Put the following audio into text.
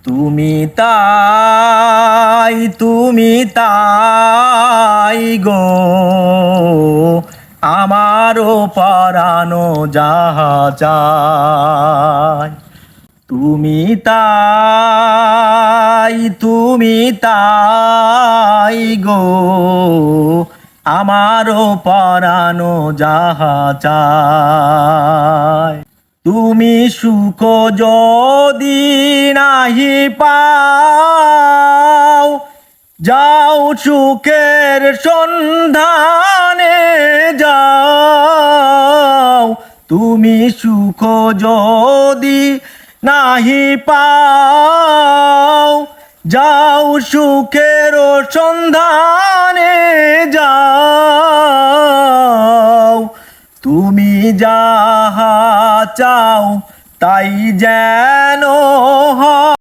তুমি তাই গো আমারও পরানো যাহা চায়। তুমি তাই গো আমারও পরানো যাহা চায়। তুমি সুখ যদি নাহি পাও, যাও সুখের সন্ধানে যাও। তুমি সুখ যদি নাহি পাও, যাও সুখের সন্ধানে যাও। তুমি যাহা চাও তাই যেন হয়।